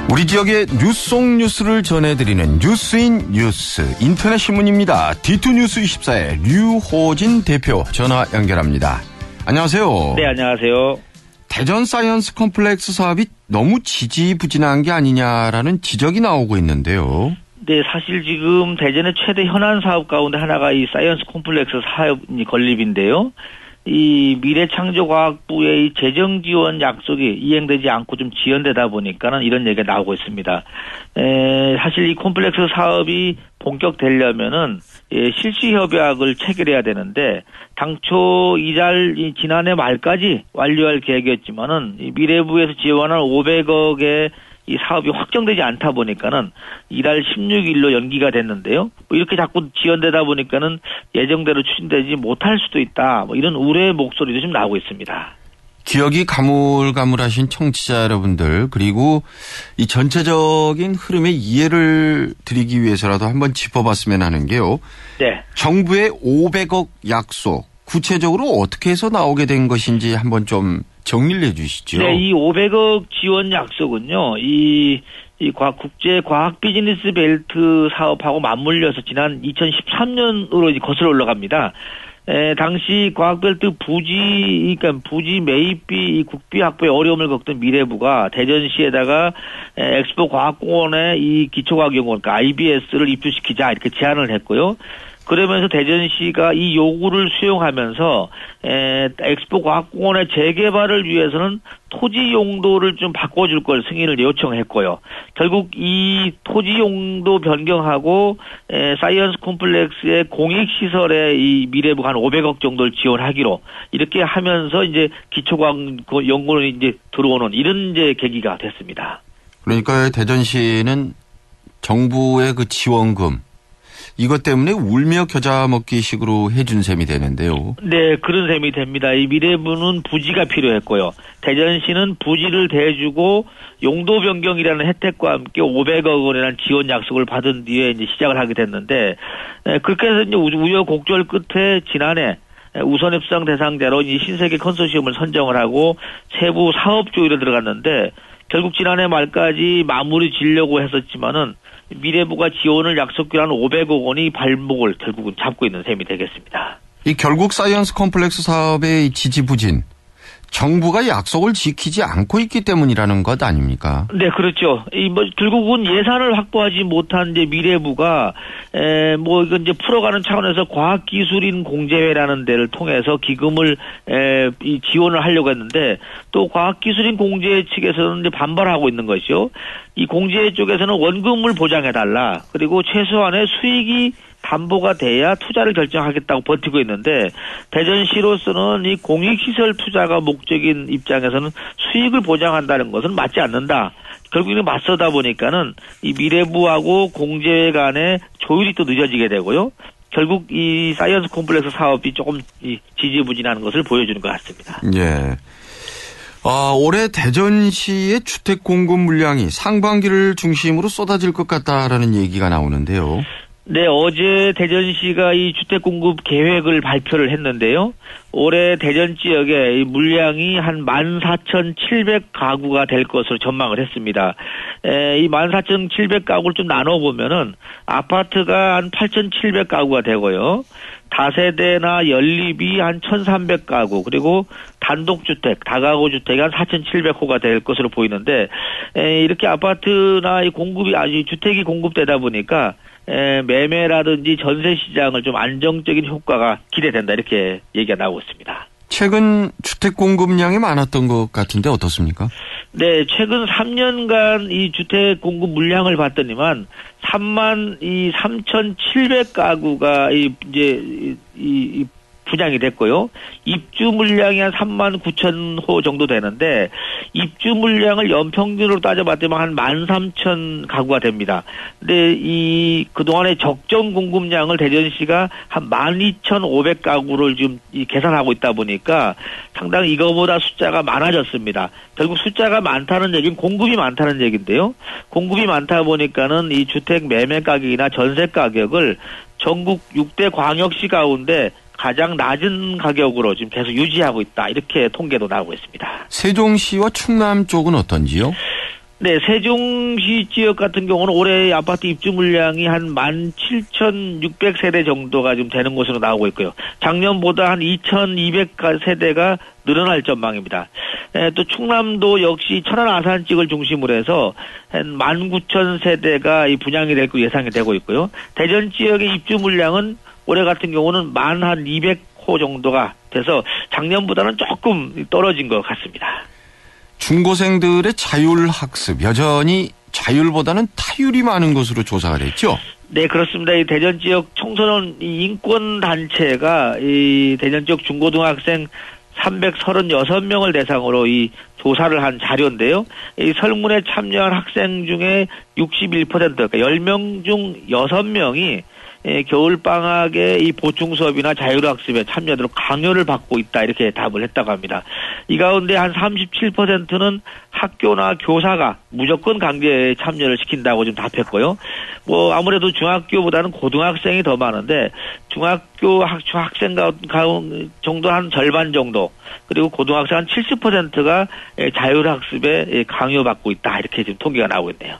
우리 지역의 뉴스 속 뉴스를 전해드리는 뉴스인 뉴스 인터넷 신문입니다. D2뉴스 24의 류호진 대표 전화 연결합니다. 안녕하세요. 네, 안녕하세요. 대전 사이언스 컴플렉스 사업이 너무 지지부진한 게 아니냐라는 지적이 나오고 있는데요. 네, 사실 지금 대전의 최대 현안 사업 가운데 하나가 이 사이언스 컴플렉스 사업 건립인데요. 이 미래창조과학부의 재정 지원 약속이 이행되지 않고 좀 지연되다 보니까는 이런 얘기가 나오고 있습니다. 사실 이 컴플렉스 사업이 본격되려면은 실시 협약을 체결해야 되는데 당초 지난해 말까지 완료할 계획이었지만은 이 미래부에서 지원한 500억의 이 사업이 확정되지 않다 보니까는 이달 16일로 연기가 됐는데요. 이렇게 자꾸 지연되다 보니까는 예정대로 추진되지 못할 수도 있다. 이런 우려의 목소리도 좀 나오고 있습니다. 기억이 가물가물하신 청취자 여러분들 그리고 이 전체적인 흐름의 이해를 드리기 위해서라도 한번 짚어봤으면 하는 게요. 네. 정부의 500억 약속 구체적으로 어떻게 해서 나오게 된 것인지 한번 좀 정리를 해 주시죠. 네, 이 500억 지원 약속은요, 국제 과학 비즈니스 벨트 사업하고 맞물려서 지난 2013년으로 거슬러 올라갑니다. 당시 과학벨트 부지 매입비, 국비 확보에 어려움을 겪던 미래부가 대전시에다가 엑스포 과학공원에 이 기초과학연구원, 그러니까 IBS를 입주시키자 이렇게 제안을 했고요. 그러면서 대전시가 이 요구를 수용하면서 엑스포 과학공원의 재개발을 위해서는 토지 용도를 좀 바꿔줄 걸 승인을 요청했고요. 결국 이 토지 용도 변경하고 사이언스 콤플렉스의 공익시설에 이 미래부가 한 500억 정도를 지원하기로 이렇게 하면서 이제 기초과학연구원이 이제 들어오는 이런 이제 계기가 됐습니다. 그러니까 대전시는 정부의 그 지원금 이것 때문에 울며 겨자 먹기식으로 해준 셈이 되는데요. 네, 그런 셈이 됩니다. 이 미래부는 부지가 필요했고요. 대전시는 부지를 대주고 용도 변경이라는 혜택과 함께 500억 원이라는 지원 약속을 받은 뒤에 이제 시작을 하게 됐는데, 그렇게 해서 이제 우여곡절 끝에 지난해 우선 협상 대상자로 이 신세계 컨소시엄을 선정을 하고 세부 사업 조율에 들어갔는데, 결국 지난해 말까지 마무리 지려고 했었지만은 미래부가 지원을 약속한 500억 원이 발목을 결국은 잡고 있는 셈이 되겠습니다. 이 결국 사이언스 컴플렉스 사업의 지지부진, 정부가 약속을 지키지 않고 있기 때문이라는 것 아닙니까? 네, 그렇죠. 결국은 예산을 확보하지 못한 이제 미래부가 이건 이제 풀어가는 차원에서 과학기술인 공제회라는 데를 통해서 기금을 지원을 하려고 했는데 또 과학기술인 공제회 측에서는 이제 반발하고 있는 것이요. 이 공제회 쪽에서는 원금을 보장해달라. 그리고 최소한의 수익이 담보가 돼야 투자를 결정하겠다고 버티고 있는데 대전시로서는 이 공익시설 투자가 목적인 입장에서는 수익을 보장한다는 것은 맞지 않는다. 결국에는 맞서다 보니까는 이 미래부하고 공제회 간의 조율이 또 늦어지게 되고요. 결국 이 사이언스 콤플렉스 사업이 조금 지지부진한 것을 보여주는 것 같습니다. 예. 올해 대전시의 주택 공급 물량이 상반기를 중심으로 쏟아질 것 같다라는 얘기가 나오는데요. 네, 어제 대전시가 이 주택 공급 계획을 발표를 했는데요. 올해 대전 지역에 이 물량이 한 14,700가구가 될 것으로 전망을 했습니다. 이 14,700가구를 좀 나눠보면은 아파트가 한 8,700가구가 되고요. 다세대나 연립이 한 1,300가구, 그리고 단독주택, 다가구 주택이 한 4,700호가 될 것으로 보이는데, 이렇게 아파트나 이 공급이, 주택이 공급되다 보니까, 매매라든지 전세 시장을 좀 안정적인 효과가 기대된다, 이렇게 얘기가 나오고 있습니다. 최근 주택 공급량이 많았던 것 같은데 어떻습니까? 네, 최근 3년간 이 주택 공급 물량을 봤더니만 33,700가구가 이제 분양이 됐고요. 입주 물량이 한 39,000호 정도 되는데 입주 물량을 연평균으로 따져봤더니 한 13,000가구가 됩니다. 근데 그동안의 적정 공급량을 대전시가 한 12,500가구를 지금 계산하고 있다 보니까 상당히 이거보다 숫자가 많아졌습니다. 결국 숫자가 많다는 얘기는 공급이 많다는 얘기인데요. 공급이 많다 보니까는 이 주택 매매 가격이나 전세 가격을 전국 6대 광역시 가운데 가장 낮은 가격으로 지금 계속 유지하고 있다. 이렇게 통계도 나오고 있습니다. 세종시와 충남 쪽은 어떤지요? 네, 세종시 지역 같은 경우는 올해 아파트 입주 물량이 한 17,600세대 정도가 좀 되는 것으로 나오고 있고요. 작년보다 한 2,200세대가 늘어날 전망입니다. 또 충남도 역시 천안 아산 지역을 중심으로 해서 한 19,000세대가 이 분양이 될 거 예상이 되고 있고요. 대전 지역의 입주 물량은 올해 같은 경우는 한 200호 정도가 돼서 작년보다는 조금 떨어진 것 같습니다. 중고생들의 자율학습, 여전히 자율보다는 타율이 많은 것으로 조사가 됐죠? 네, 그렇습니다. 이 대전 지역 청소년 인권단체가 이 대전 지역 중고등학생 336명을 대상으로 이 조사를 한 자료인데요. 이 설문에 참여한 학생 중에 61%, 그러니까 10명 중 6명이 겨울방학에 이 보충수업이나 자율학습에 참여하도록 강요를 받고 있다 이렇게 답을 했다고 합니다. 이 가운데 한 37%는 학교나 교사가 무조건 강제에 참여를 시킨다고 좀 답했고요. 뭐 아무래도 중학교보다는 고등학생이 더 많은데 중학교 학생 정도 한 절반 정도 그리고 고등학생 한 70%가 자율학습에 강요받고 있다 이렇게 지금 통계가 나오고 있네요.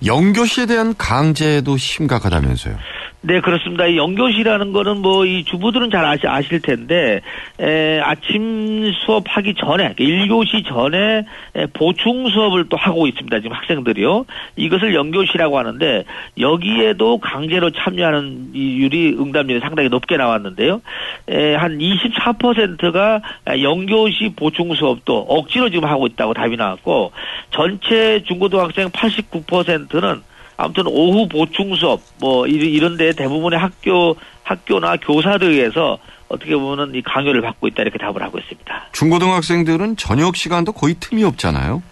영교시에 대한 강제도 심각하다면서요? 네, 그렇습니다. 이 영교시라는 거는 뭐 이 주부들은 잘 아실 텐데 아침 수업하기 전에 1교시 전에 보충 수업을 또 하고 있습니다. 지금 학생들이요. 이것을 영교시라고 하는데 여기에도 강제로 참여하는 율이 응답률이 상당히 높게 나왔는데요. 한 24%가 영교시 보충 수업도 억지로 지금 하고 있다고 답이 나왔고 전체 중고등학생 89%는 아무튼 오후 보충 수업 뭐 이런 데 대부분의 학교나 교사들에서 어떻게 보면은 이 강요를 받고 있다 이렇게 답을 하고 있습니다. 중고등학생들은 저녁 시간도 거의 틈이 없잖아요.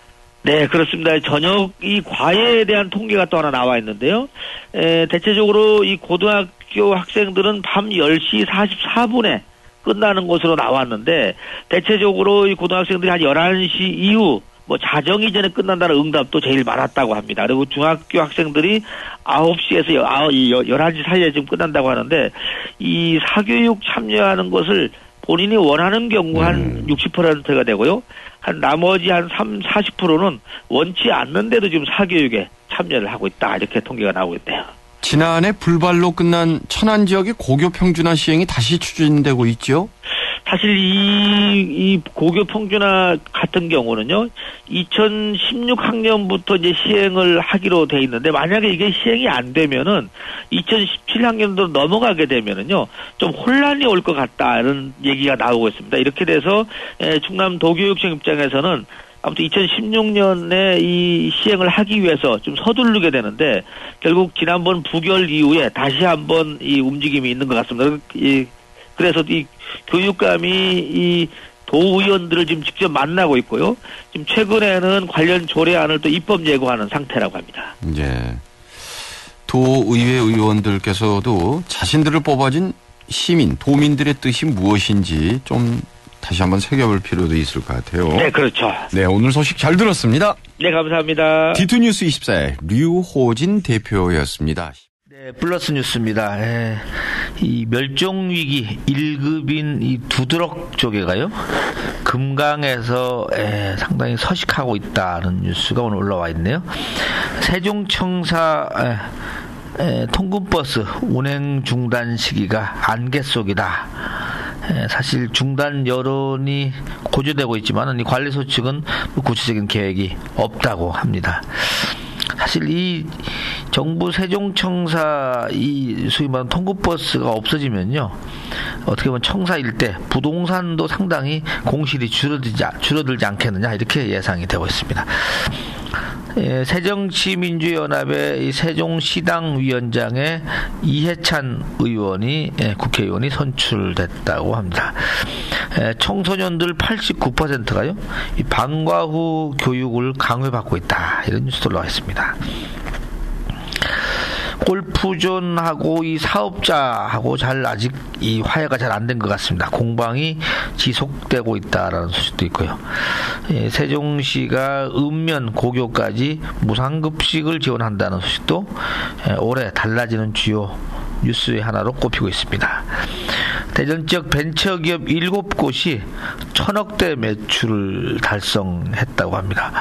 네, 그렇습니다. 저녁 이 과외에 대한 통계가 또 하나 나와 있는데요. 대체적으로 이 고등학교 학생들은 밤 10시 44분에 끝나는 것으로 나왔는데 대체적으로 이 고등학생들이 한 11시 이후 뭐 자정 이전에 끝난다는 응답도 제일 많았다고 합니다. 그리고 중학교 학생들이 9시에서 11시 사이에 지금 끝난다고 하는데 이 사교육 참여하는 것을 본인이 원하는 경우 한 60%가 되고요. 한 나머지 한 40%는 원치 않는데도 지금 사교육에 참여를 하고 있다. 이렇게 통계가 나오고 있네요. 지난해 불발로 끝난 천안 지역의 고교 평준화 시행이 다시 추진되고 있죠? 사실 이 고교 평준화 같은 경우는요, 2016학년부터 이제 시행을 하기로 돼 있는데, 만약에 이게 시행이 안 되면은, 2017학년도 넘어가게 되면은요, 좀 혼란이 올 것 같다는 얘기가 나오고 있습니다. 이렇게 돼서, 충남 도교육청 입장에서는 아무튼 2016년에 이 시행을 하기 위해서 좀 서두르게 되는데, 결국 지난번 부결 이후에 다시 한번 이 움직임이 있는 것 같습니다. 그래서 이 교육감이 이 도의원들을 지금 직접 만나고 있고요. 지금 최근에는 관련 조례안을 또 입법 예고하는 상태라고 합니다. 예. 도의회 의원들께서도 자신들을 뽑아진 시민, 도민들의 뜻이 무엇인지 좀 다시 한번 새겨볼 필요도 있을 것 같아요. 네, 그렇죠. 네, 오늘 소식 잘 들었습니다. 네, 감사합니다. D2뉴스 24의 류호진 대표였습니다. 네, 플러스 뉴스입니다. 이 멸종위기 1급인 이 두드럭 조개가요, 금강에서 상당히 서식하고 있다는 뉴스가 오늘 올라와 있네요. 세종청사 통근버스 운행 중단 시기가 안개 속이다. 사실 중단 여론이 고조되고 있지만 이 관리소 측은 구체적인 계획이 없다고 합니다. 사실 이 정부 세종청사 이 소위 말하는 통근버스가 없어지면요, 어떻게 보면 청사 일대 부동산도 상당히 공실이 줄어들지 않겠느냐 이렇게 예상이 되고 있습니다. 새정치민주연합의 세종시당 위원장에 이해찬 의원이 국회의원이 선출됐다고 합니다. 청소년들 89%가요 이 방과 후 교육을 강요받고 있다, 이런 뉴스도 올라와 있습니다. 골프존하고 이 사업자하고 아직 이 화해가 잘 안 된 것 같습니다. 공방이 지속되고 있다라는 소식도 있고요. 세종시가 읍면 고교까지 무상급식을 지원한다는 소식도 올해 달라지는 주요 뉴스의 하나로 꼽히고 있습니다. 대전 지역 벤처기업 7곳이 1,000억대 매출을 달성했다고 합니다.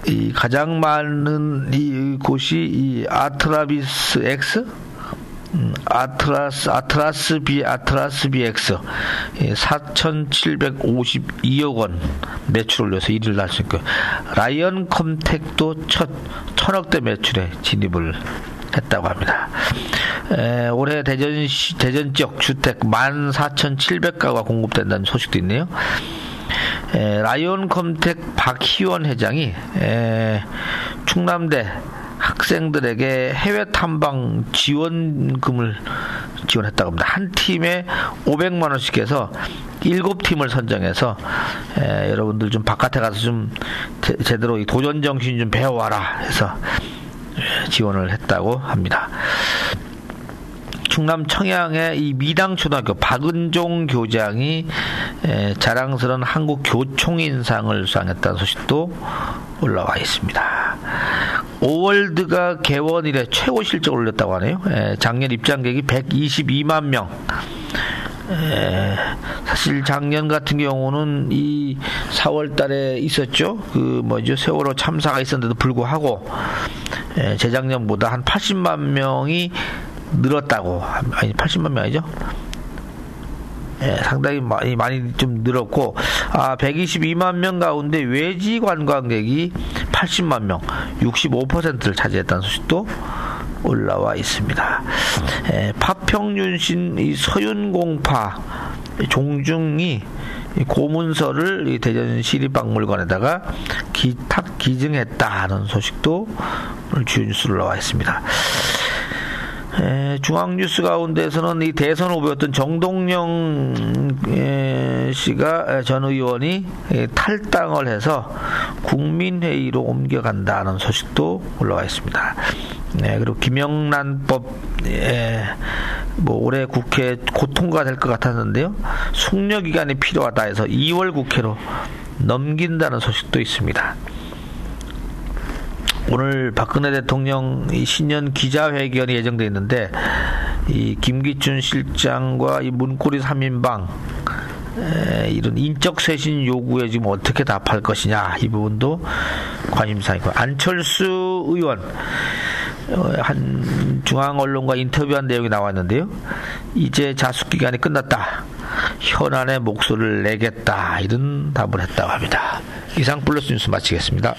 이 가장 많은 이 곳이 이 아트라비스 X, 아트라스 BX 4,752억 원 매출 올려서 1위를 할 수 있고, 라이언 컴택도 첫 1,000억대 매출에 진입을 했다고 합니다. 올해 대전 지역 주택 14,700가구가 공급된다는 소식도 있네요. 라이온 컴택 박희원 회장이 충남대 학생들에게 해외 탐방 지원금을 지원했다고 합니다. 한 팀에 500만 원씩 해서 7팀을 선정해서 여러분들 좀 바깥에 가서 좀 제대로 이 도전 정신 좀 배워와라 해서 지원을 했다고 합니다. 충남 청양의 이 미당초등학교 박은종 교장이 자랑스러운 한국 교총인상을 수상했다는 소식도 올라와 있습니다. 오월드가 개원 이래 최고 실적을 올렸다고 하네요. 작년 입장객이 122만 명. 사실 작년 같은 경우는 이 4월 달에 있었죠. 세월호 참사가 있었는데도 불구하고 재작년보다 한 80만 명이 늘었다고. 아니 80만 명 아니죠? 상당히 많이 좀 늘었고, 122만 명 가운데 외지 관광객이 80만 명, 65%를 차지했다는 소식도 올라와 있습니다. 파평윤신 이 서윤공파 종중이 고문서를 대전시립박물관에다가 기증했다는 소식도 오늘 주요 뉴스로 나와 있습니다. 중앙뉴스 가운데서는 이 대선 후보였던 정동영 씨가 전 의원이 탈당을 해서 국민회의로 옮겨간다는 소식도 올라와 있습니다. 그리고 김영란법 올해 국회 곧 통과될 것 같았는데요, 숙려 기간이 필요하다 해서 2월 국회로 넘긴다는 소식도 있습니다. 오늘 박근혜 대통령 신년 기자회견이 예정되어 있는데, 이 김기춘 실장과 이 문고리 3인방 이런 인적 쇄신 요구에 지금 어떻게 답할 것이냐, 이 부분도 관심사이고, 안철수 의원 한 중앙 언론과 인터뷰한 내용이 나왔는데요, 이제 자숙 기간이 끝났다, 현안의 목소리를 내겠다, 이런 답을 했다고 합니다. 이상 플러스 뉴스 마치겠습니다.